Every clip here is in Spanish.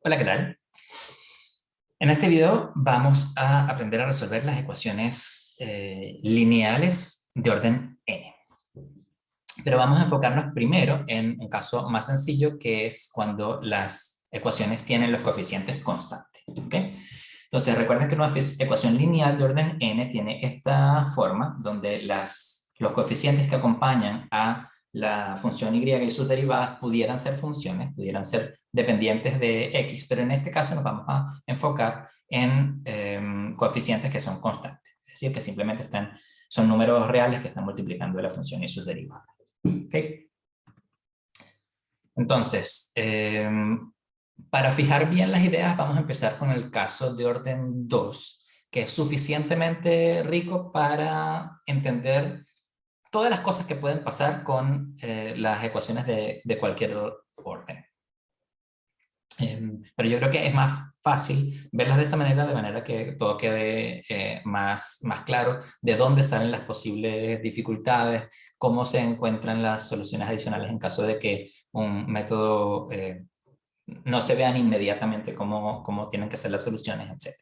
Hola, ¿qué tal? En este video vamos a aprender a resolver las ecuaciones lineales de orden n. Pero vamos a enfocarnos primero en un caso más sencillo, que es cuando las ecuaciones tienen los coeficientes constantes. ¿Okay? Entonces, recuerden que una ecuación lineal de orden n tiene esta forma, donde los coeficientes que acompañan a la función y y sus derivadas pudieran ser funciones, pudieran ser dependientes de x, pero en este caso nos vamos a enfocar en coeficientes que son constantes, es decir, que simplemente son números reales que están multiplicando la función y sus derivadas. ¿Okay? Entonces, para fijar bien las ideas, vamos a empezar con el caso de orden 2, que es suficientemente rico para entender todas las cosas que pueden pasar con las ecuaciones de cualquier orden. Pero yo creo que es más fácil verlas de esa manera, de manera que todo quede más claro de dónde salen las posibles dificultades, cómo se encuentran las soluciones adicionales en caso de que un método no se vean inmediatamente cómo tienen que ser las soluciones, etc.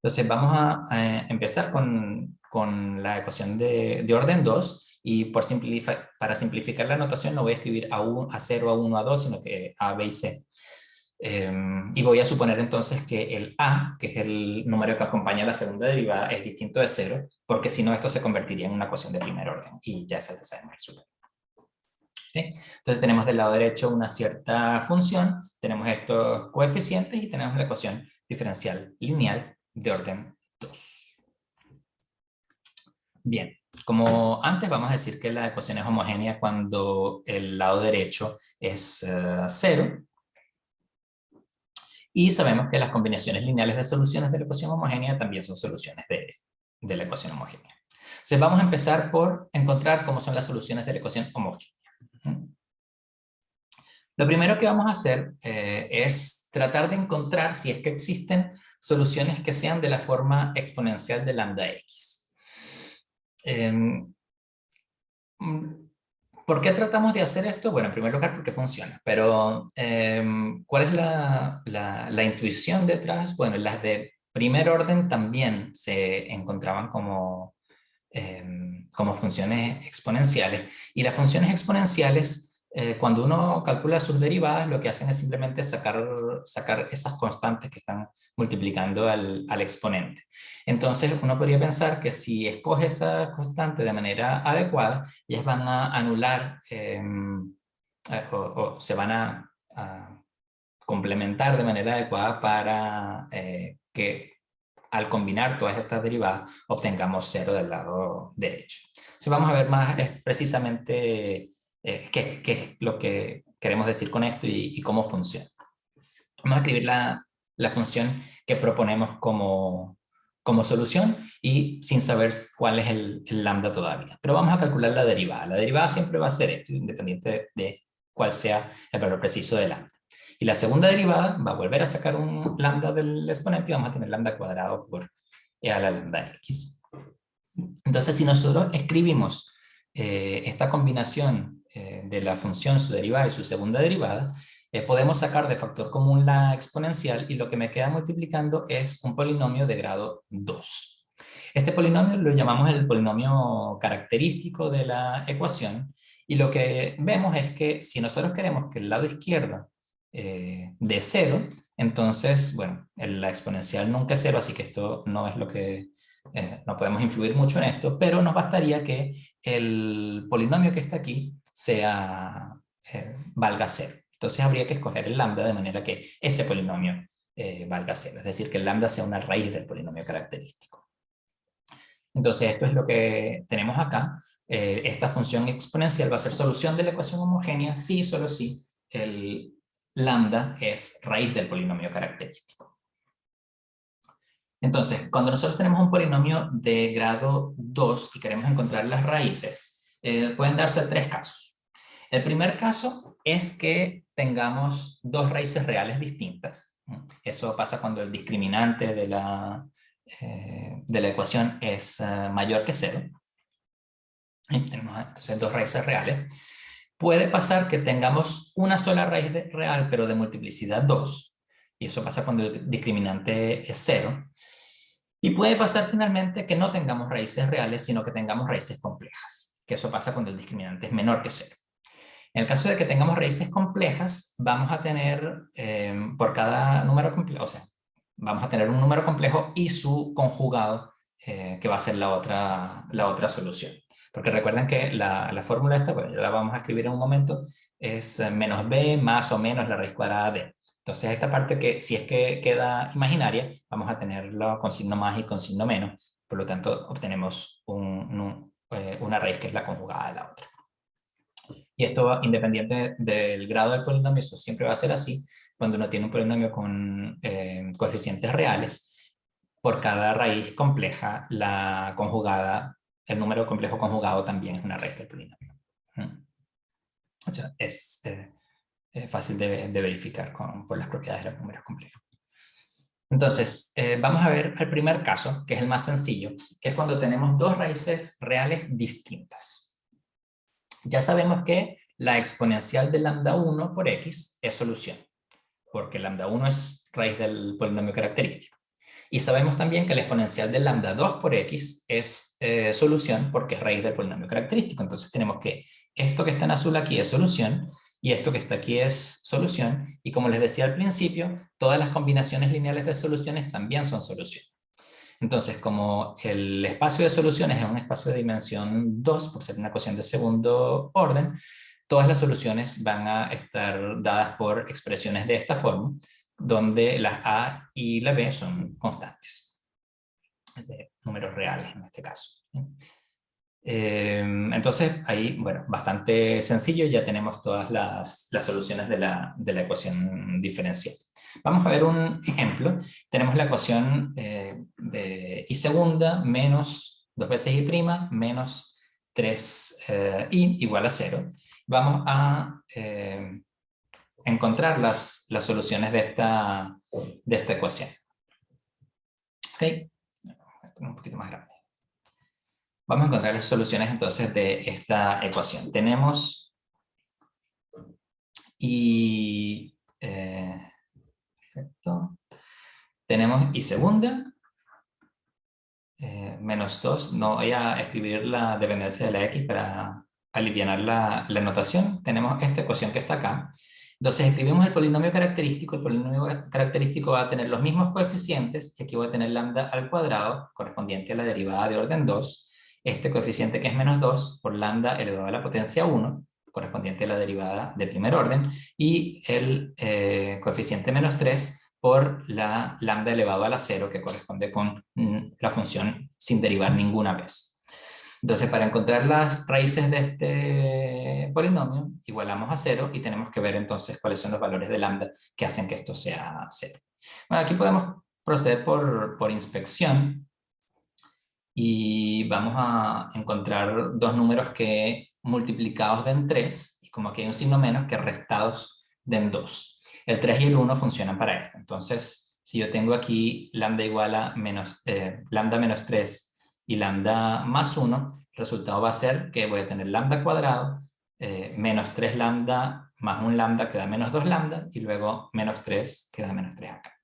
Entonces vamos a empezar con la ecuación de orden 2 y para simplificar la notación no voy a escribir a 0, a 1, a 2, sino que a, b y c. Y voy a suponer entonces que el a, que es el número que acompaña a la segunda derivada, es distinto de 0, porque si no esto se convertiría en una ecuación de primer orden y ya sabemos resolver. ¿Okay? Entonces tenemos del lado derecho una cierta función, tenemos estos coeficientes y tenemos la ecuación diferencial lineal de orden 2. Bien, como antes vamos a decir que la ecuación es homogénea cuando el lado derecho es 0. Y sabemos que las combinaciones lineales de soluciones de la ecuación homogénea también son soluciones de la ecuación homogénea. Entonces vamos a empezar por encontrar cómo son las soluciones de la ecuación homogénea. Lo primero que vamos a hacer es tratar de encontrar si es que existen soluciones que sean de la forma exponencial de lambda x. ¿Por qué tratamos de hacer esto? Bueno, en primer lugar porque funciona, pero ¿cuál es la intuición detrás? Bueno, las de primer orden también se encontraban como funciones exponenciales, y las funciones exponenciales, cuando uno calcula sus derivadas, lo que hacen es simplemente sacar esas constantes que están multiplicando al exponente. Entonces uno podría pensar que si escoge esa constante de manera adecuada, ellas van a anular o se van a complementar de manera adecuada para que al combinar todas estas derivadas obtengamos 0 del lado derecho. Entonces vamos a ver más precisamente qué es lo que queremos decir con esto y cómo funciona. Vamos a escribir la función que proponemos como solución y sin saber cuál es el lambda todavía. Pero vamos a calcular la derivada. La derivada siempre va a ser esto, independiente de cuál sea el valor preciso de lambda. Y la segunda derivada va a volver a sacar un lambda del exponente y vamos a tener lambda cuadrado por e a la lambda x. Entonces, si nosotros escribimos esta combinación de la función, su derivada y su segunda derivada, podemos sacar de factor común la exponencial y lo que me queda multiplicando es un polinomio de grado 2. Este polinomio lo llamamos el polinomio característico de la ecuación, y lo que vemos es que si nosotros queremos que el lado izquierdo de 0, entonces, bueno, la exponencial nunca es 0, así que esto no es lo que no podemos influir mucho en esto, pero nos bastaría que el polinomio que está aquí valga 0. Entonces habría que escoger el lambda de manera que ese polinomio valga 0, es decir, que el lambda sea una raíz del polinomio característico. Entonces esto es lo que tenemos acá. Esta función exponencial va a ser solución de la ecuación homogénea si, solo si, el lambda es raíz del polinomio característico. Entonces, cuando nosotros tenemos un polinomio de grado 2 y queremos encontrar las raíces, pueden darse tres casos. El primer caso es que tengamos dos raíces reales distintas. Eso pasa cuando el discriminante de la ecuación es mayor que 0. Y tenemos entonces dos raíces reales. Puede pasar que tengamos una sola raíz real, pero de multiplicidad 2, y eso pasa cuando el discriminante es 0. Y puede pasar finalmente que no tengamos raíces reales, sino que tengamos raíces complejas, que eso pasa cuando el discriminante es menor que 0. En el caso de que tengamos raíces complejas, vamos a tener por cada número complejo, o sea, vamos a tener un número complejo y su conjugado, que va a ser la otra solución. Porque recuerden que la fórmula esta, bueno, ya la vamos a escribir en un momento, es menos b más o menos la raíz cuadrada de. Entonces esta parte que si es que queda imaginaria, vamos a tenerlo con signo más y con signo menos. Por lo tanto, obtenemos una raíz que es la conjugada de la otra. Y esto, independiente del grado del polinomio, eso siempre va a ser así. Cuando uno tiene un polinomio con coeficientes reales, por cada raíz compleja, la conjugada, el número complejo conjugado también es una raíz del polinomio. O sea, es fácil de verificar por las propiedades de los números complejos. Entonces, vamos a ver el primer caso, que es el más sencillo, que es cuando tenemos dos raíces reales distintas. Ya sabemos que la exponencial de lambda 1 por x es solución, porque lambda 1 es raíz del polinomio característico. Y sabemos también que la exponencial de lambda 2 por x es solución porque es raíz del polinomio característico. Entonces tenemos que esto que está en azul aquí es solución y esto que está aquí es solución. Y como les decía al principio, todas las combinaciones lineales de soluciones también son solución. Entonces, como el espacio de soluciones es un espacio de dimensión 2, por ser una ecuación de segundo orden, todas las soluciones van a estar dadas por expresiones de esta forma, donde las A y la B son constantes, es decir, números reales en este caso. Entonces, ahí, bueno, bastante sencillo, ya tenemos todas las soluciones de la ecuación diferencial. Vamos a ver un ejemplo. Tenemos la ecuación de y segunda menos 2 veces y prima menos 3y igual a 0. Vamos a encontrar las soluciones de esta ecuación. ¿Ok? Un poquito más grande. Vamos a encontrar las soluciones entonces de esta ecuación. Tenemos y... perfecto. Tenemos y segunda menos 2. No voy a escribir la dependencia de la x para aliviar la notación. Tenemos esta ecuación que está acá. Entonces escribimos el polinomio característico. El polinomio característico va a tener los mismos coeficientes. Aquí voy a tener lambda al cuadrado, correspondiente a la derivada de orden 2. Este coeficiente que es menos 2 por lambda elevado a la potencia 1, correspondiente a la derivada de primer orden. Y el coeficiente menos 3 por la lambda elevado a la 0, que corresponde con la función sin derivar ninguna vez. Entonces, para encontrar las raíces de este polinomio, igualamos a 0 y tenemos que ver entonces cuáles son los valores de lambda que hacen que esto sea 0. Bueno, aquí podemos proceder por inspección y vamos a encontrar dos números que multiplicados den 3, y como aquí hay un signo menos, que restados den 2. El 3 y el 1 funcionan para esto. Entonces, si yo tengo aquí lambda igual a lambda menos 3 y lambda más 1, el resultado va a ser que voy a tener lambda cuadrado, menos 3 lambda más un lambda que da menos 2 lambda, y luego menos 3 que da menos 3 acá.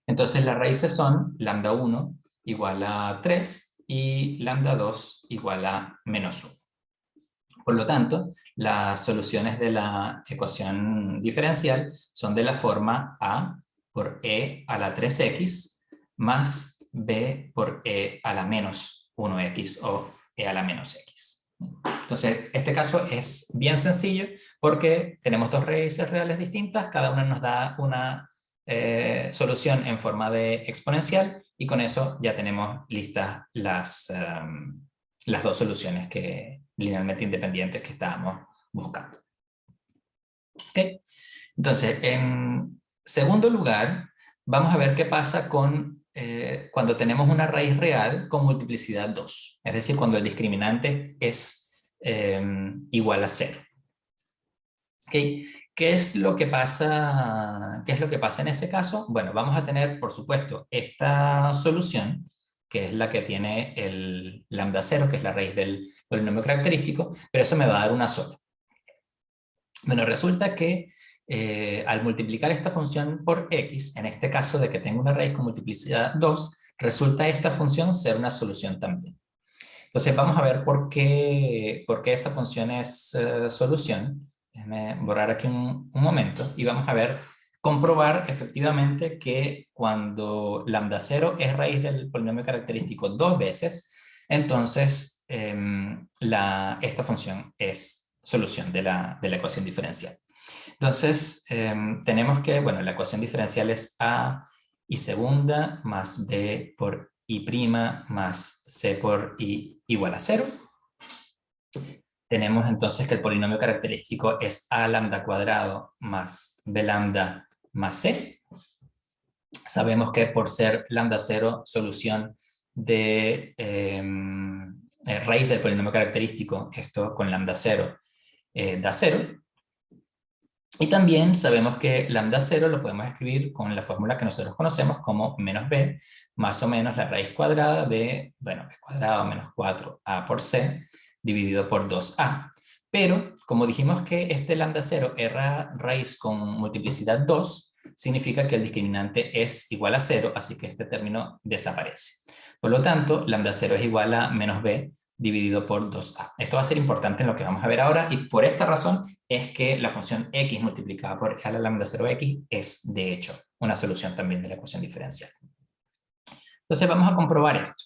Entonces las raíces son lambda 1 igual a 3 y lambda 2 igual a menos 1. Por lo tanto, las soluciones de la ecuación diferencial son de la forma A por e a la 3x más b por e a la menos 1x o e a la menos x. Entonces, este caso es bien sencillo porque tenemos dos raíces reales distintas, cada una nos da una solución en forma de exponencial y con eso ya tenemos listas las dos soluciones linealmente independientes que estábamos buscando. ¿Okay? Entonces, en segundo lugar, vamos a ver qué pasa cuando tenemos una raíz real con multiplicidad 2, es decir, cuando el discriminante es igual a 0. ¿Okay? ¿Qué es lo que pasa en ese caso? Bueno, vamos a tener, por supuesto, esta solución, que es la que tiene el lambda 0, que es la raíz del polinomio característico, pero eso me va a dar una sola. Bueno, resulta que al multiplicar esta función por x, en este caso de que tengo una raíz con multiplicidad 2, resulta esta función ser una solución también. Entonces vamos a ver por qué esa función es solución. Déjame borrar aquí un momento y vamos a ver, comprobar efectivamente que cuando lambda 0 es raíz del polinomio característico dos veces, entonces esta función es solución de la ecuación diferencial. Entonces tenemos que, bueno, la ecuación diferencial es a y segunda más b por y prima más c por y igual a 0. Tenemos entonces que el polinomio característico es a lambda cuadrado más b lambda más c. Sabemos que por ser lambda 0 solución de raíz del polinomio característico, esto con lambda 0 da 0. Y también sabemos que lambda 0 lo podemos escribir con la fórmula que nosotros conocemos como menos b, más o menos la raíz cuadrada de, bueno, b cuadrado menos 4a por c, dividido por 2a. Pero, como dijimos que este lambda 0 es raíz con multiplicidad 2, significa que el discriminante es igual a 0, así que este término desaparece. Por lo tanto, lambda 0 es igual a menos b dividido por 2a. Esto va a ser importante en lo que vamos a ver ahora, y por esta razón es que la función x multiplicada por a la lambda 0x es, de hecho, una solución también de la ecuación diferencial. Entonces vamos a comprobar esto.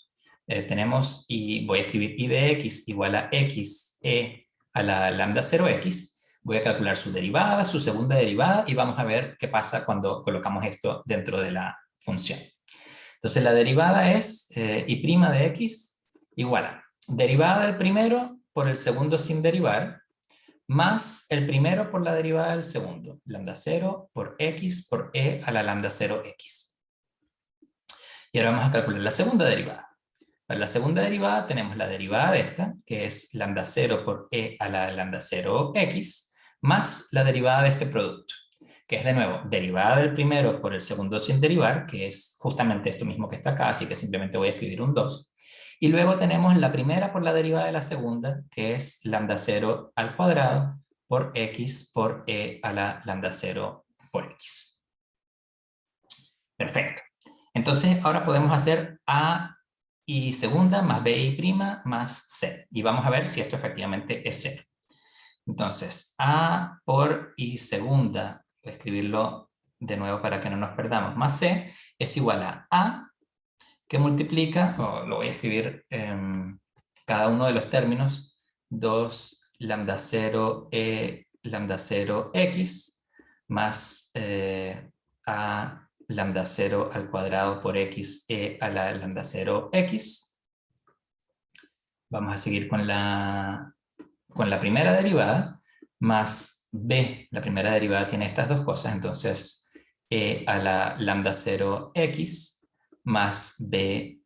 Tenemos, y voy a escribir y de x igual a x e a la lambda 0x. Voy a calcular su derivada, su segunda derivada, y vamos a ver qué pasa cuando colocamos esto dentro de la función. Entonces la derivada es y' de x igual a derivada del primero por el segundo sin derivar, más el primero por la derivada del segundo, lambda 0 por x por e a la lambda 0x. Y ahora vamos a calcular la segunda derivada. Para la segunda derivada tenemos la derivada de esta, que es lambda 0 por e a la lambda 0x, más la derivada de este producto, que es de nuevo derivada del primero por el segundo sin derivar, que es justamente esto mismo que está acá, así que simplemente voy a escribir un 2. Y luego tenemos la primera por la derivada de la segunda, que es lambda 0 al cuadrado por x por e a la lambda 0 por x. Perfecto. Entonces ahora podemos hacer a y segunda más b y prima más c. Y vamos a ver si esto efectivamente es 0. Entonces, a por y segunda, voy a escribirlo de nuevo para que no nos perdamos, más c, es igual a que multiplica, o lo voy a escribir cada uno de los términos, 2 lambda 0 e lambda 0 x más a lambda 0 al cuadrado por x e a la lambda 0 x. Vamos a seguir con la primera derivada, más b, la primera derivada tiene estas dos cosas, entonces e a la lambda 0x más b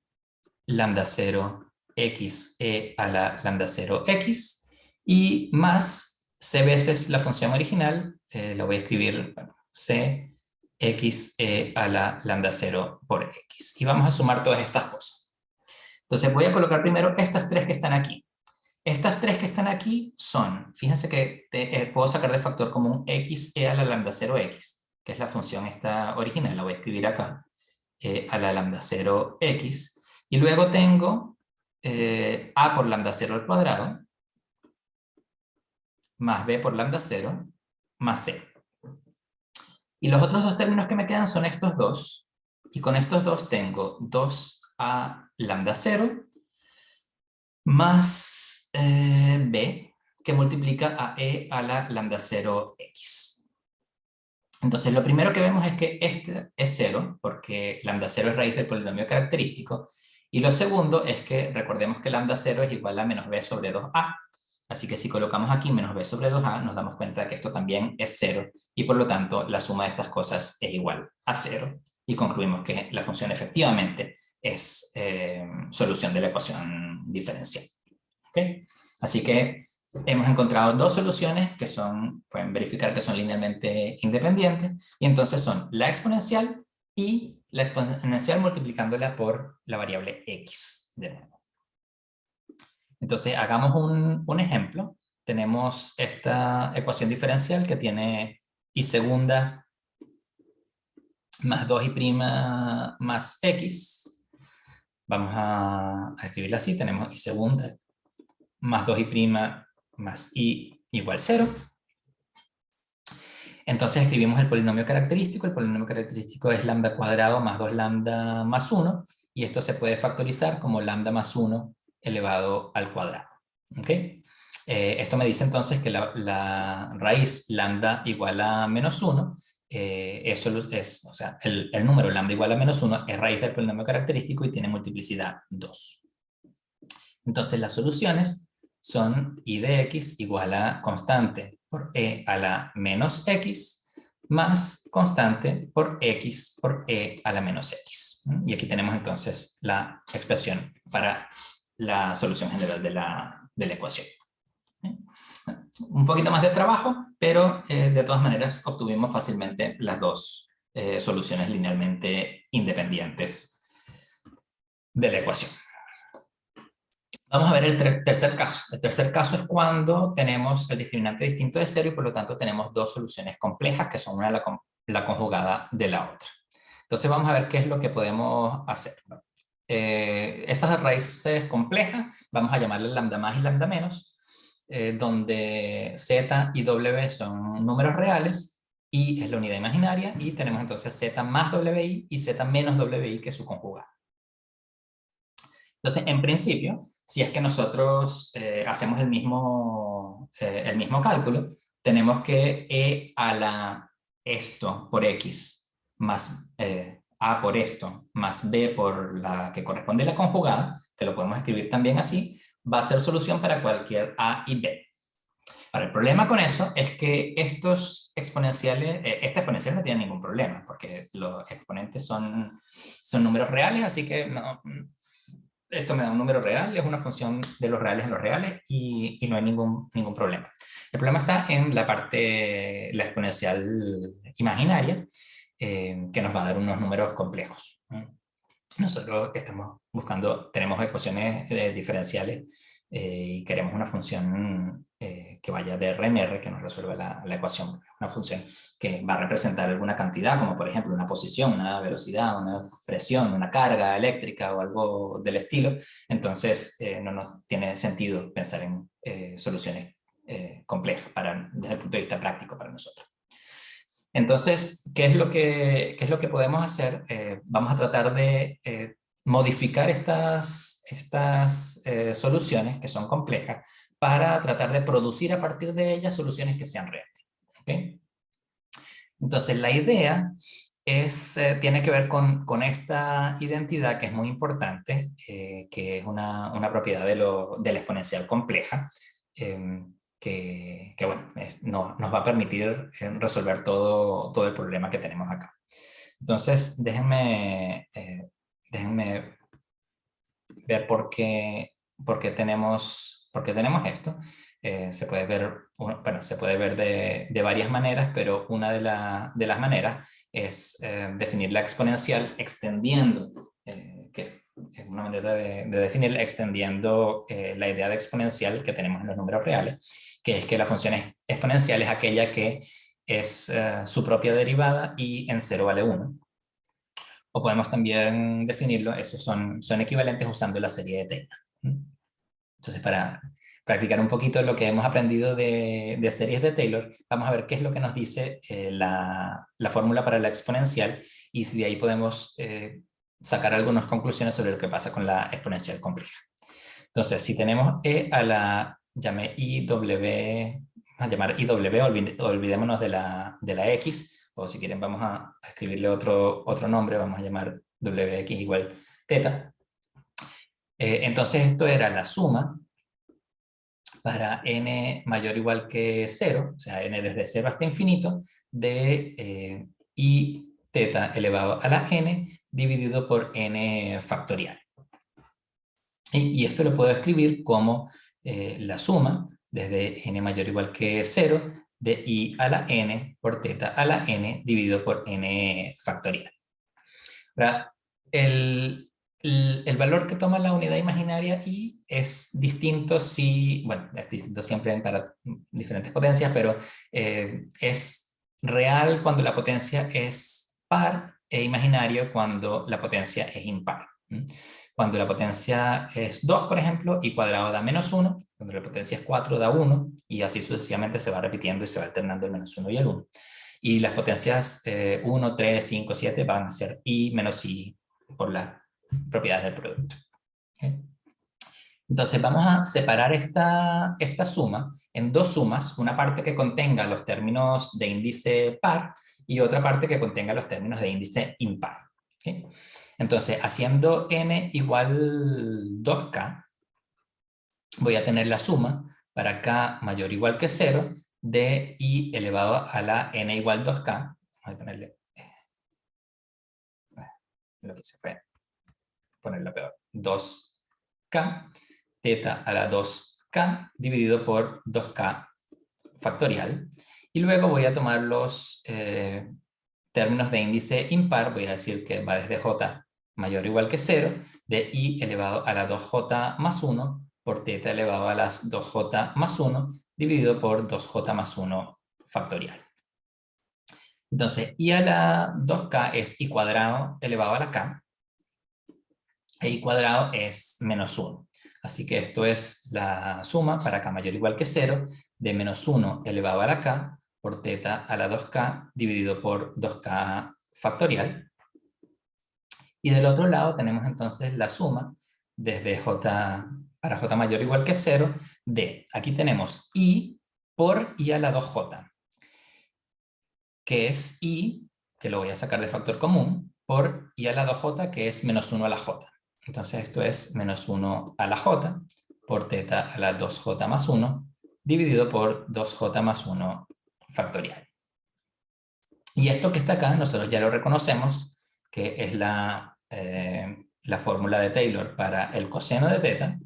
lambda 0 x e a la lambda 0x, y más c veces la función original, lo voy a escribir, bueno, c x e a la lambda 0 por x. Y vamos a sumar todas estas cosas. Entonces voy a colocar primero estas tres que están aquí. Estas tres que están aquí son, fíjense que puedo sacar de factor común x e a la lambda 0x, que es la función esta original, la voy a escribir acá, a la lambda 0x, y luego tengo a por lambda 0 al cuadrado, más b por lambda 0, más c. Y los otros dos términos que me quedan son estos dos, y con estos dos tengo 2a lambda 0, más b, que multiplica a e a la lambda 0x. Entonces lo primero que vemos es que este es 0, porque lambda 0 es raíz del polinomio característico, y lo segundo es que recordemos que lambda 0 es igual a menos b sobre 2a, así que si colocamos aquí menos b sobre 2a, nos damos cuenta que esto también es 0, y por lo tanto la suma de estas cosas es igual a 0, y concluimos que la función efectivamente es solución de la ecuación diferencial. ¿Okay? Así que hemos encontrado dos soluciones que son, pueden verificar que son linealmente independientes, y entonces son la exponencial y la exponencial multiplicándola por la variable x de nuevo. Entonces hagamos un ejemplo tenemos esta ecuación diferencial que tiene y segunda más 2y' más x. Vamos a escribirla así. Tenemos y segunda más 2y' más y igual 0. Entonces escribimos el polinomio característico. El polinomio característico es lambda cuadrado más 2 lambda más 1. Y esto se puede factorizar como lambda más 1 elevado al cuadrado. ¿Okay? Esto me dice entonces que la raíz lambda igual a menos 1, eso es, o sea, el número lambda igual a menos 1 es raíz del polinomio característico y tiene multiplicidad 2. Entonces las soluciones son y de x igual a constante por e a la menos x más constante por x por e a la menos x. Y aquí tenemos entonces la expresión para la solución general de la ecuación. Un poquito más de trabajo, pero de todas maneras obtuvimos fácilmente las dos soluciones linealmente independientes de la ecuación. Vamos a ver el tercer caso. El tercer caso es cuando tenemos el discriminante distinto de 0 y por lo tanto tenemos dos soluciones complejas que son una la conjugada de la otra. Entonces vamos a ver qué es lo que podemos hacer. Esas raíces complejas vamos a llamarle lambda más y lambda menos, donde z y w son números reales, y es la unidad imaginaria, y tenemos entonces z más wi y z menos wi que es su conjugada. Entonces, en principio, si es que nosotros hacemos el mismo cálculo, tenemos que e a la esto por x más a por esto más b por la que corresponde a la conjugada, que lo podemos escribir también así, va a ser solución para cualquier a y b. Ahora, el problema con eso es que estos exponenciales, esta exponencial no tiene ningún problema, porque los exponentes son números reales, así que no, esto me da un número real, es una función de los reales en los reales y no hay ningún problema. El problema está en la parte, la exponencial imaginaria, que nos va a dar unos números complejos. Nosotros estamos buscando, tenemos ecuaciones diferenciales y queremos una función que vaya de R en R, que nos resuelva la ecuación. Una función que va a representar alguna cantidad, como por ejemplo una posición, una velocidad, una presión, una carga eléctrica o algo del estilo. Entonces no nos tiene sentido pensar en soluciones complejas desde el punto de vista práctico para nosotros. Entonces, ¿qué es lo que podemos hacer? Vamos a tratar de modificar estas soluciones que son complejas para tratar de producir a partir de ellas soluciones que sean reales. ¿Okay? Entonces, la idea tiene que ver con esta identidad que es muy importante, que es una propiedad de la exponencial compleja, que bueno, nos va a permitir resolver todo el problema que tenemos acá. Entonces, déjenme ver por qué tenemos esto. Se puede ver de varias maneras, pero una de las maneras es definir la exponencial extendiendo, que es una manera de definirla, extendiendo la idea de exponencial que tenemos en los números reales, que es que la función exponencial es aquella que es su propia derivada y en 0 vale 1. O podemos también definirlo, esos son equivalentes usando la serie de Taylor. Entonces, para practicar un poquito lo que hemos aprendido de series de Taylor, vamos a ver qué es lo que nos dice la fórmula para la exponencial y si de ahí podemos sacar algunas conclusiones sobre lo que pasa con la exponencial compleja. Entonces, si tenemos e a la, llame IW, a llamar IW, olvidémonos de la X, o si quieren vamos a escribirle otro nombre, vamos a llamar WX igual teta. Entonces esto era la suma para n mayor o igual que 0, o sea, n desde 0 hasta infinito, de i teta elevado a la n dividido por n factorial. Y esto lo puedo escribir como la suma desde n mayor o igual que 0 de i a la n por teta a la n dividido por n factorial. Ahora, el valor que toma la unidad imaginaria y es distinto si, bueno, es distinto siempre para diferentes potencias, pero es real cuando la potencia es par e imaginario cuando la potencia es impar. Cuando la potencia es 2, por ejemplo, y cuadrado da -1, cuando la potencia es 4 da 1, y así sucesivamente se va repitiendo y se va alternando el -1 y el 1. Y las potencias 1, 3, 5, 7 van a ser i menos i por las propiedades del producto. ¿Okay? Entonces vamos a separar esta suma en dos sumas, una parte que contenga los términos de índice par y otra parte que contenga los términos de índice impar. ¿Okay? Entonces, haciendo n igual 2k, voy a tener la suma para k mayor o igual que 0 de i elevado a la n igual 2k. Voy a ponerle, lo que hice fue ponerla peor, 2k, teta a la 2k dividido por 2k factorial. Y luego voy a tomar los términos de índice impar, voy a decir que va desde j mayor o igual que 0, de i elevado a la 2j más 1 por teta elevado a las 2j más 1 dividido por 2j más 1 factorial. Entonces, i a la 2k es i cuadrado elevado a la k, e i cuadrado es -1. Así que esto es la suma para k mayor o igual que 0 de -1 elevado a la k por teta a la 2k dividido por 2k factorial. Y del otro lado tenemos entonces la suma desde j para j mayor o igual que 0 de, aquí tenemos i por i a la 2j, que es i, que lo voy a sacar de factor común, por i a la 2j, que es -1 a la j. Entonces esto es -1 a la j por teta a la 2j más 1 dividido por 2j más 1 factorial. Y esto que está acá nosotros ya lo reconocemos, que es la fórmula de Taylor para el coseno de beta,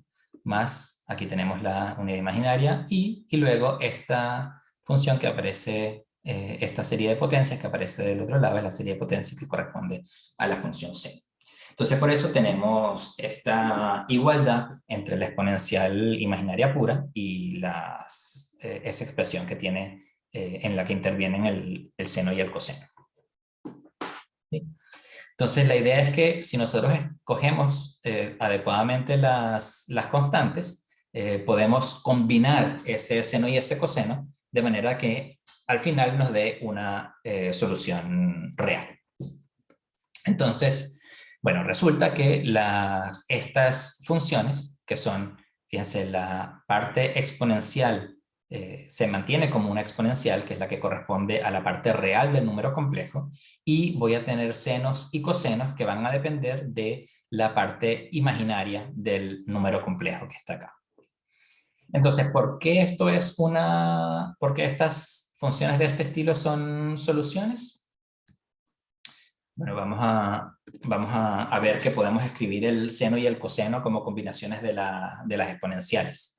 más aquí tenemos la unidad imaginaria y luego esta función que aparece, esta serie de potencias que aparece del otro lado, es la serie de potencias que corresponde a la función c. Entonces por eso tenemos esta igualdad entre la exponencial imaginaria pura y esa expresión que tiene en la que intervienen el seno y el coseno. ¿Sí? Entonces la idea es que si nosotros escogemos adecuadamente las constantes, podemos combinar ese seno y ese coseno de manera que al final nos dé una solución real. Entonces, bueno, resulta que estas funciones, que son, fíjense, la parte exponencial se mantiene como una exponencial, que es la que corresponde a la parte real del número complejo, y voy a tener senos y cosenos que van a depender de la parte imaginaria del número complejo que está acá. Entonces, ¿por qué por qué estas funciones de este estilo son soluciones? Bueno, vamos a ver que podemos escribir el seno y el coseno como combinaciones de las exponenciales.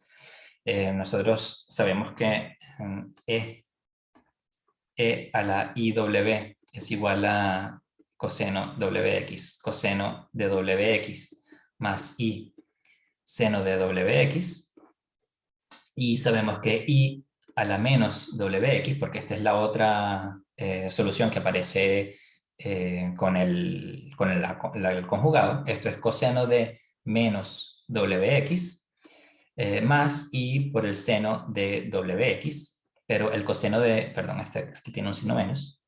Nosotros sabemos que e a la iw es igual a coseno wx, coseno de wx más i seno de wx. Y sabemos que i a la menos wx, porque esta es la otra solución que aparece con el conjugado. Esto es coseno de menos wx más i por el seno de wx, pero el coseno de, perdón, aquí tiene un signo menos.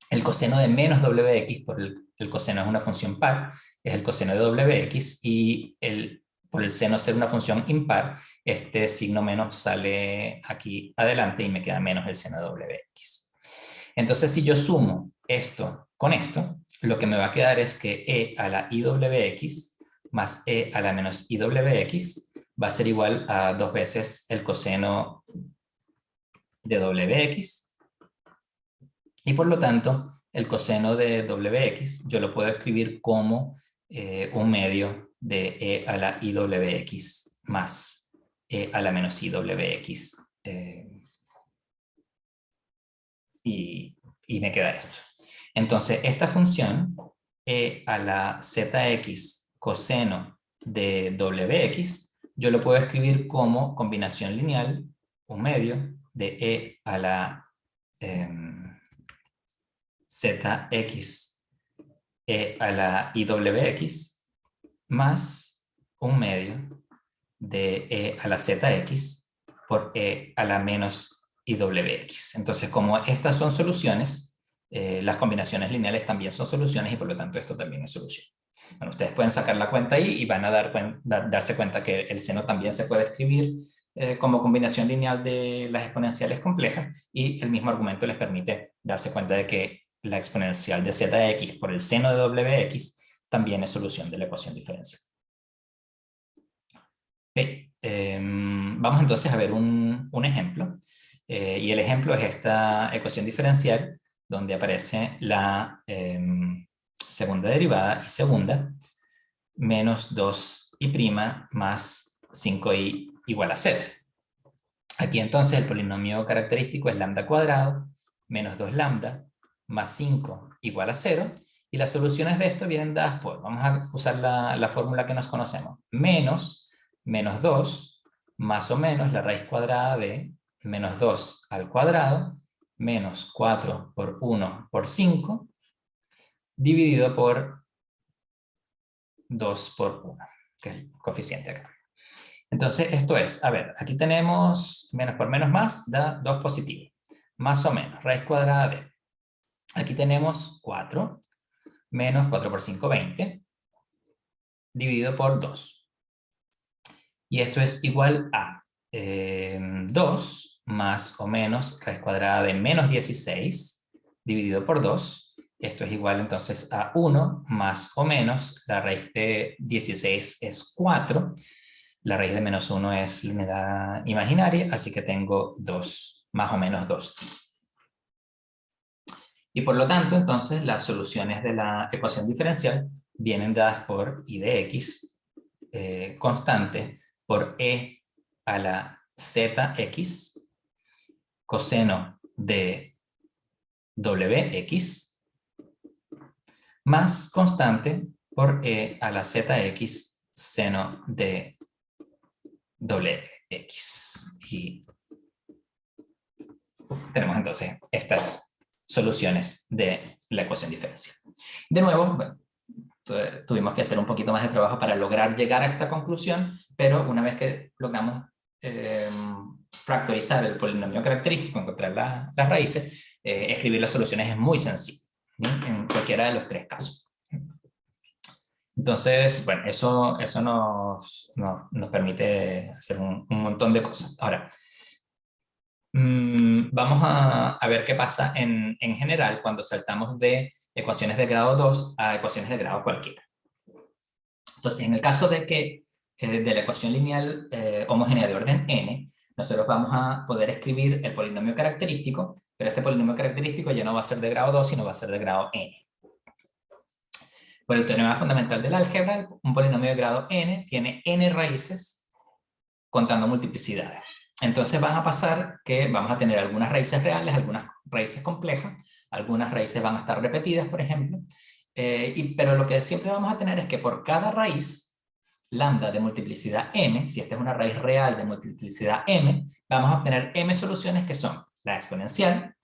El coseno de menos wx, por el coseno es una función par, es el coseno de wx, y por el seno ser una función impar, este signo menos sale aquí adelante y me queda menos el seno de wx. Entonces, si yo sumo esto con esto, lo que me va a quedar es que e a la iwx más e a la menos iwx va a ser igual a 2 veces el coseno de wx, y por lo tanto el coseno de wx yo lo puedo escribir como un medio de e a la iwx más e a la menos iwx, y me queda esto. Entonces esta función e a la zx coseno de wx, yo lo puedo escribir como combinación lineal, 1/2 de e a la zx e a la iwx más 1/2 de e a la zx por e a la menos iwx. Entonces, como estas son soluciones, las combinaciones lineales también son soluciones y por lo tanto esto también es solución. Bueno, ustedes pueden sacar la cuenta ahí y van a darse cuenta que el seno también se puede escribir como combinación lineal de las exponenciales complejas, y el mismo argumento les permite darse cuenta de que la exponencial de zx por el seno de wx también es solución de la ecuación diferencial. Okay. Vamos entonces a ver un ejemplo, y el ejemplo es esta ecuación diferencial donde aparece la segunda derivada y segunda menos 2y' más 5y igual a 0. Aquí entonces el polinomio característico es lambda cuadrado menos 2 lambda más 5 igual a 0, y las soluciones de esto vienen dadas por, vamos a usar la fórmula que nos conocemos, menos 2 más o menos la raíz cuadrada de menos 2 al cuadrado menos 4 por 1 por 5 dividido por 2 por 1, que es el coeficiente acá. Entonces esto es, a ver, aquí tenemos menos por menos más, da 2 positivo, más o menos, raíz cuadrada de, aquí tenemos 4, menos 4 por 5, 20, dividido por 2. Y esto es igual a 2 más o menos raíz cuadrada de menos 16 dividido por 2. Esto es igual entonces a 1 más o menos la raíz de 16 es 4. La raíz de menos 1 es la unidad imaginaria, así que tengo 2 más o menos 2. Y por lo tanto, entonces, las soluciones de la ecuación diferencial vienen dadas por I de X constante por E a la ZX coseno de WX más constante por E a la ZX seno de WX. Y tenemos entonces estas soluciones de la ecuación diferencial. De nuevo, bueno, tuvimos que hacer un poquito más de trabajo para lograr llegar a esta conclusión, pero una vez que logramos factorizar el polinomio característico, encontrar las raíces, escribir las soluciones es muy sencillo, ¿sí? En cualquiera de los tres casos. Entonces, bueno, eso nos permite hacer un montón de cosas. Ahora, vamos a ver qué pasa en general cuando saltamos de ecuaciones de grado 2 a ecuaciones de grado cualquiera. Entonces, en el caso de que de la ecuación lineal homogénea de orden n, nosotros vamos a poder escribir el polinomio característico, pero este polinomio característico ya no va a ser de grado 2, sino va a ser de grado n. Por el teorema fundamental del álgebra, un polinomio de grado n tiene n raíces contando multiplicidades. Entonces van a pasar que vamos a tener algunas raíces reales, algunas raíces complejas, algunas raíces van a estar repetidas, por ejemplo, pero lo que siempre vamos a tener es que por cada raíz, lambda de multiplicidad m, si esta es una raíz real de multiplicidad m, vamos a obtener m soluciones que son la exponencial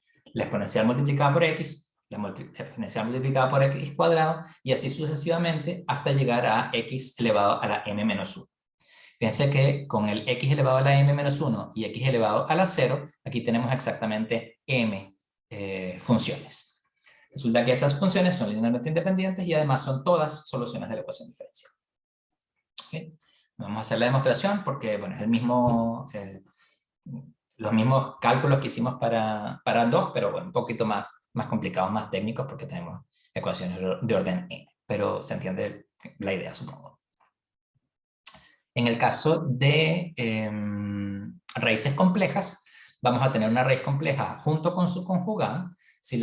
multiplicada por x, la exponencial multiplicada por x cuadrado, y así sucesivamente hasta llegar a x elevado a la m menos 1. Fíjense que con el x elevado a la m menos 1 y x elevado a la 0, aquí tenemos exactamente m funciones. Resulta que esas funciones son linealmente independientes y además son todas soluciones de la ecuación diferencial. ¿Okay? Vamos a hacer la demostración porque bueno, es el mismo, los mismos cálculos que hicimos para 2, pero bueno, un poquito más complicados, más técnicos, porque tenemos ecuaciones de orden n. Pero se entiende la idea, supongo. En el caso de raíces complejas, vamos a tener una raíz compleja junto con su conjugada. Si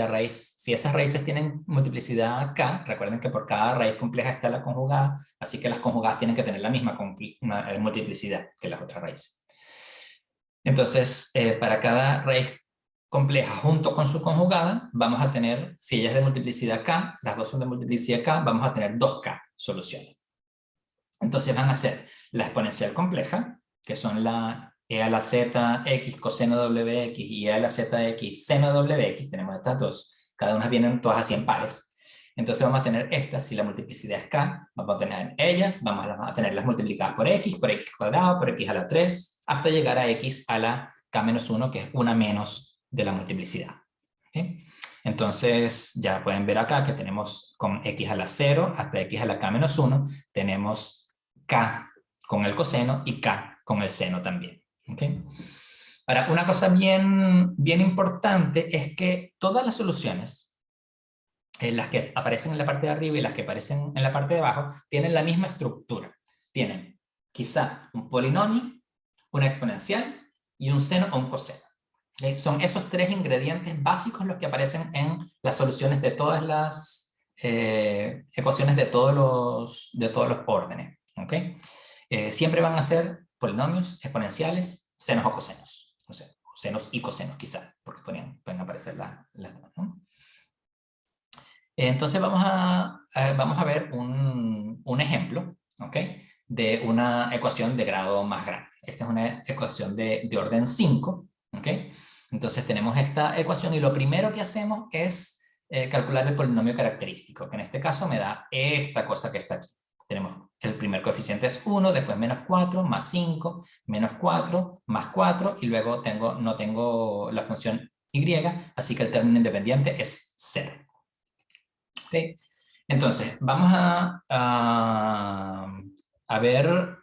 esas raíces tienen multiplicidad k, recuerden que por cada raíz compleja está la conjugada, así que las conjugadas tienen que tener la misma multiplicidad que las otras raíces. Entonces, para cada raíz compleja junto con su conjugada, vamos a tener, si ella es de multiplicidad k, las dos son de multiplicidad k, vamos a tener 2k soluciones. Entonces van a ser la exponencial compleja, que son la e a la z x coseno wx y e a la z x seno wx, tenemos estas dos, cada una vienen todas así en pares. Entonces vamos a tener estas, si la multiplicidad es k, vamos a tener ellas, vamos a tenerlas multiplicadas por x cuadrado, por x a la 3, hasta llegar a x a la k menos 1, que es una menos de la multiplicidad. ¿Okay? Entonces ya pueden ver acá que tenemos con x a la 0 hasta x a la k menos 1, tenemos k con el coseno y k con el seno también. ¿Okay? Ahora, una cosa bien importante es que todas las soluciones, las que aparecen en la parte de arriba y las que aparecen en la parte de abajo, tienen la misma estructura. Tienen quizá un polinomio, una exponencial y un seno o un coseno. ¿Okay? Son esos tres ingredientes básicos los que aparecen en las soluciones de todas las ecuaciones de todos los órdenes. ¿Okay? Siempre van a ser polinomios, exponenciales, senos o cosenos. O sea, senos y cosenos quizá, porque pueden aparecer las dos, ¿no? Entonces vamos a ver un ejemplo, ¿ok? De una ecuación de grado más grande. Esta es una ecuación de orden 5, ¿ok? Entonces tenemos esta ecuación y lo primero que hacemos es calcular el polinomio característico, que en este caso me da esta cosa que está aquí. Tenemos el primer coeficiente es 1, después menos 4, más 5, menos 4, más 4, y luego no tengo la función y, así que el término independiente es 0. ¿Okay? Entonces, vamos a ver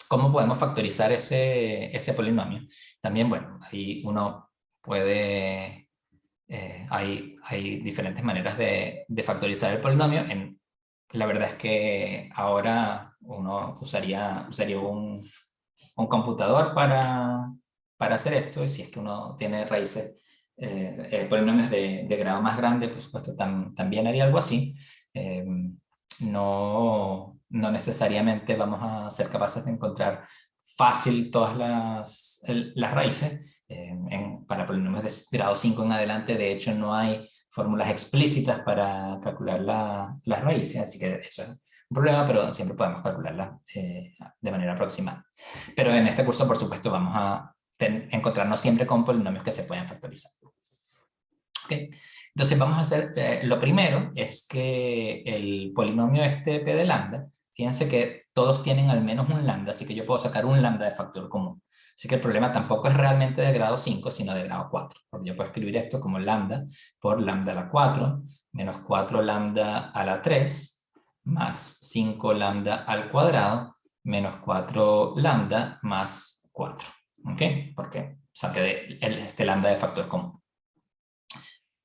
cómo podemos factorizar ese polinomio. También, bueno, ahí uno puede... hay diferentes maneras de factorizar el polinomio. La verdad es que ahora uno usaría un computador para hacer esto, y si es que uno tiene raíces polinomios de grado más grande, por supuesto también haría algo así. No necesariamente vamos a ser capaces de encontrar fácil todas las raíces. Para polinomios de grado 5 en adelante, de hecho, no hay fórmulas explícitas para calcular las raíces, así que eso es un problema, pero siempre podemos calcularlas de manera aproximada. Pero en este curso, por supuesto, vamos a encontrarnos siempre con polinomios que se pueden factorizar. ¿Okay? Entonces vamos a hacer, lo primero es que el polinomio este p de lambda, fíjense que todos tienen al menos un lambda, así que yo puedo sacar un lambda de factor común. Así que el problema tampoco es realmente de grado 5, sino de grado 4. Porque yo puedo escribir esto como lambda por lambda a la 4, menos 4 lambda a la 3, más 5 lambda al cuadrado, menos 4 lambda más 4. ¿Ok? Porque saqué este lambda de factor común.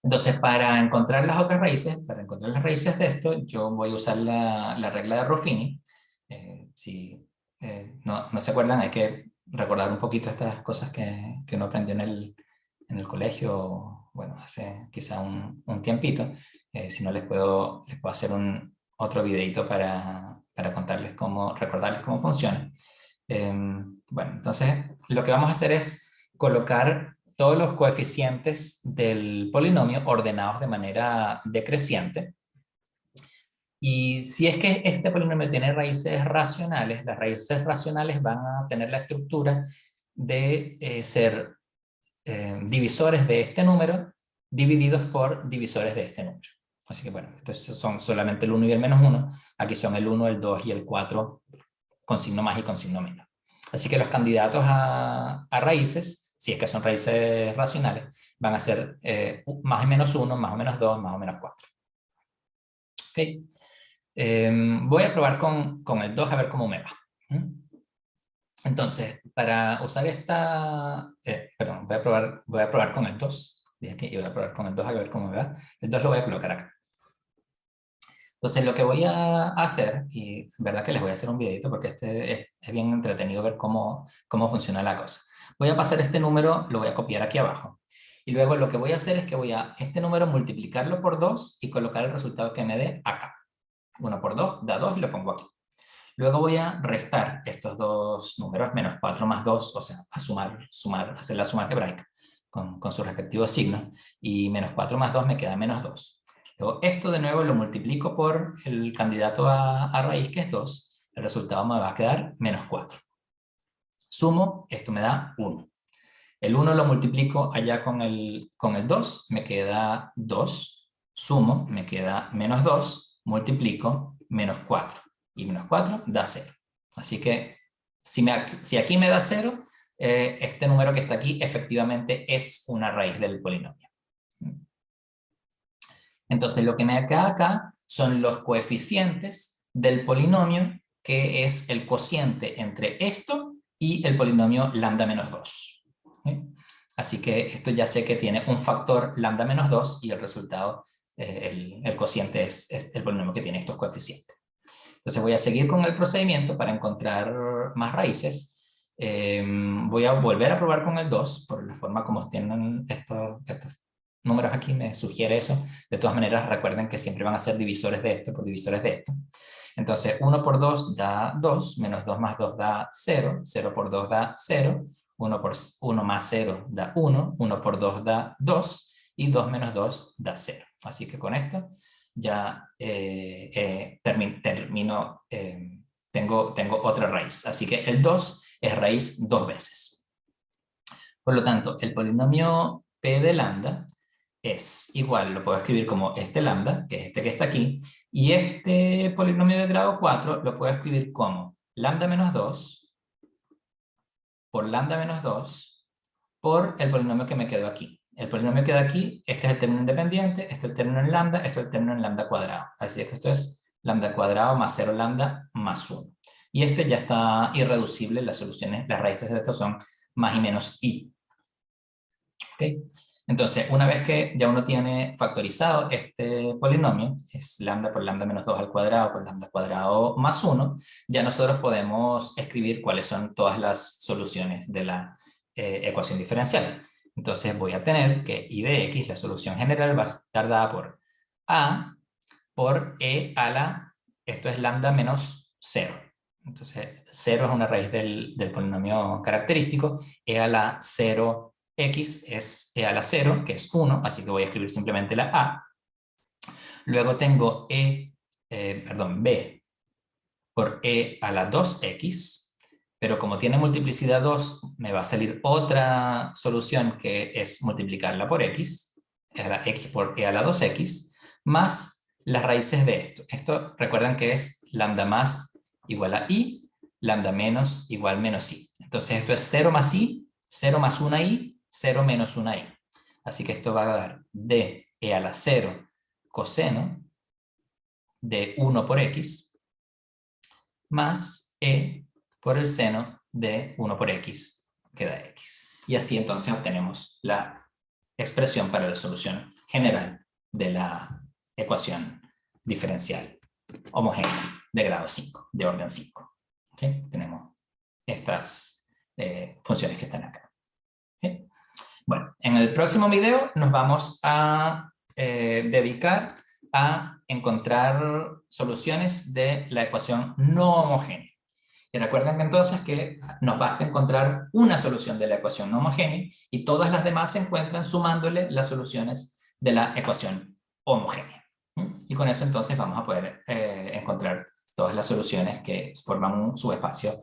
Entonces, para encontrar las otras raíces, para encontrar las raíces de esto, yo voy a usar la regla de Ruffini. Si no se acuerdan, hay que recordar un poquito estas cosas que uno aprendió en el colegio, bueno, hace quizá un tiempito. Si no, les puedo hacer otro videito para recordarles cómo funciona. Bueno, entonces lo que vamos a hacer es colocar todos los coeficientes del polinomio ordenados de manera decreciente. Y si es que este polinomio tiene raíces racionales, las raíces racionales van a tener la estructura de ser divisores de este número divididos por divisores de este número. Así que bueno, estos son solamente el 1 y el menos 1. Aquí son el 1, el 2 y el 4 con signo más y con signo menos. Así que los candidatos a raíces, si es que son raíces racionales, van a ser más o menos 1, más o menos 2, más o menos 4. Okay. Voy a probar con el 2 a ver cómo me va. Entonces, para usar esta... perdón, voy a probar con el 2. Dije que iba a probar con el 2 a ver cómo me va. El 2 lo voy a colocar acá. Entonces lo que voy a hacer, y es verdad que les voy a hacer un videito porque es bien entretenido ver cómo funciona la cosa. Voy a pasar este número, lo voy a copiar aquí abajo. Y luego lo que voy a hacer es que voy a este número multiplicarlo por 2 y colocar el resultado que me dé acá. 1 por 2 da 2 y lo pongo aquí. Luego voy a restar estos dos números, menos 4 más 2, o sea, a sumar, hacer la suma algebraica. con sus respectivos signos, y menos 4 más 2 me queda menos 2. Luego esto de nuevo lo multiplico por el candidato a raíz, que es 2, el resultado me va a quedar menos 4. Sumo, esto me da 1. El 1 lo multiplico allá con el 2, me queda 2. Sumo, me queda menos 2, multiplico, menos 4. Y menos 4 da 0. Así que si aquí me da 0, este número que está aquí efectivamente es una raíz del polinomio. Entonces lo que me queda acá son los coeficientes del polinomio, que es el cociente entre esto y el polinomio lambda menos 2. ¿Sí? Así que esto ya sé que tiene un factor lambda menos 2 y el resultado, el cociente es el polinomio que tiene estos coeficientes. Entonces voy a seguir con el procedimiento para encontrar más raíces. Voy a volver a probar con el 2, por la forma como tienen estos números aquí, me sugiere eso. De todas maneras, recuerden que siempre van a ser divisores de esto por divisores de esto. Entonces 1 por 2 da 2, menos 2 más 2 da 0, 0 por 2 da 0, 1 por 1 más 0 da 1, 1 por 2 da 2, y 2 menos 2 da 0. Así que con esto ya tengo otra raíz. Así que el 2 es raíz 2 veces. Por lo tanto, el polinomio p de lambda es igual, lo puedo escribir como este lambda, que es este que está aquí, y este polinomio de grado 4 lo puedo escribir como lambda menos 2 por lambda menos 2 por el polinomio que me quedó aquí. El polinomio que queda aquí, este es el término independiente, este es el término en lambda, este es el término en lambda cuadrado. Así que esto es lambda cuadrado más 0 lambda más 1. Y este ya está irreducible, las soluciones, las raíces de esto son más y menos i. ¿Okay? Entonces, una vez que ya uno tiene factorizado este polinomio, es lambda por lambda menos 2 al cuadrado por lambda cuadrado más 1, ya nosotros podemos escribir cuáles son todas las soluciones de la ecuación diferencial. Entonces voy a tener que i de x, la solución general, va a estar dada por a por e a la, esto es lambda menos 0. Entonces 0 es una raíz del polinomio característico, e a la 0 x es e a la 0, que es 1, así que voy a escribir simplemente la a. Luego tengo b por e a la 2x, pero como tiene multiplicidad 2, me va a salir otra solución que es multiplicarla por x, e a la x por e a la 2x, más las raíces de esto. Esto recuerden que es lambda más igual a i, lambda menos igual menos i. Entonces esto es 0 más i, 0 más 1i, 0 menos 1i. Así que esto va a dar d e a la 0 coseno de 1 por x, más e por el seno de 1 por x, que da x. Y así entonces obtenemos la expresión para la solución general de la ecuación diferencial homogénea de grado 5, de orden 5. ¿Okay? Tenemos estas funciones que están acá. ¿Okay? Bueno, en el próximo video nos vamos a dedicar a encontrar soluciones de la ecuación no homogénea. Y recuerden entonces que nos basta encontrar una solución de la ecuación no homogénea y todas las demás se encuentran sumándole las soluciones de la ecuación homogénea. Y con eso entonces vamos a poder encontrar todas las soluciones que forman un subespacio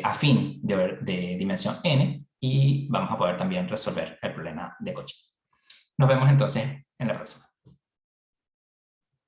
afín de dimensión n, y vamos a poder también resolver el problema de Cauchy. Nos vemos entonces en la próxima.